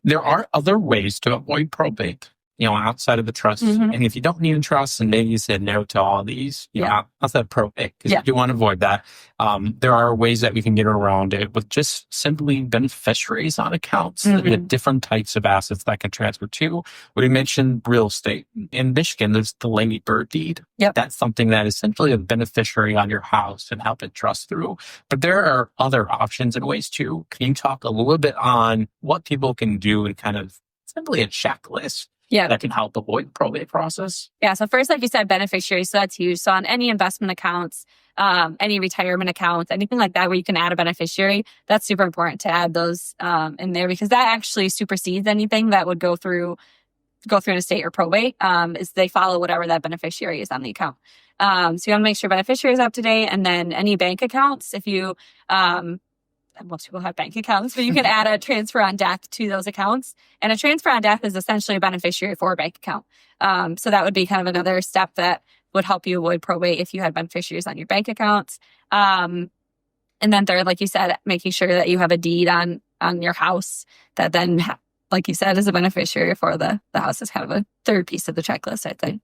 There are other ways to avoid probate, outside of the trust. Mhm. And if you don't need a trust, and maybe you said no to all these, outside of probate, because you do want to avoid that, there are ways that we can get around it with just simply beneficiaries on accounts, the different types of assets that can transfer to. We mentioned real estate. In Michigan, there's the Lady Bird deed. Yep. That's something that is essentially a beneficiary on your house and help it trust through. But there are other options and ways too. Can you talk a little bit on what people can do and kind of simply a checklist that can help avoid the probate process? Yeah. So first, like you said, beneficiaries. So that's huge. So on any investment accounts, any retirement accounts, anything like that where you can add a beneficiary, that's super important to add those in there, because that actually supersedes anything that would go through an estate or probate, is they follow whatever that beneficiary is on the account. So you want to make sure beneficiary is up to date, and then any bank accounts, if you, most people have bank accounts, but you can add a transfer on death to those accounts. And a transfer on death is essentially a beneficiary for a bank account. So that would be kind of another step that would help you avoid probate if you had beneficiaries on your bank accounts. And then third, like you said, making sure that you have a deed on your house that then like you said, is a beneficiary for the house is kind of a third piece of the checklist, I think.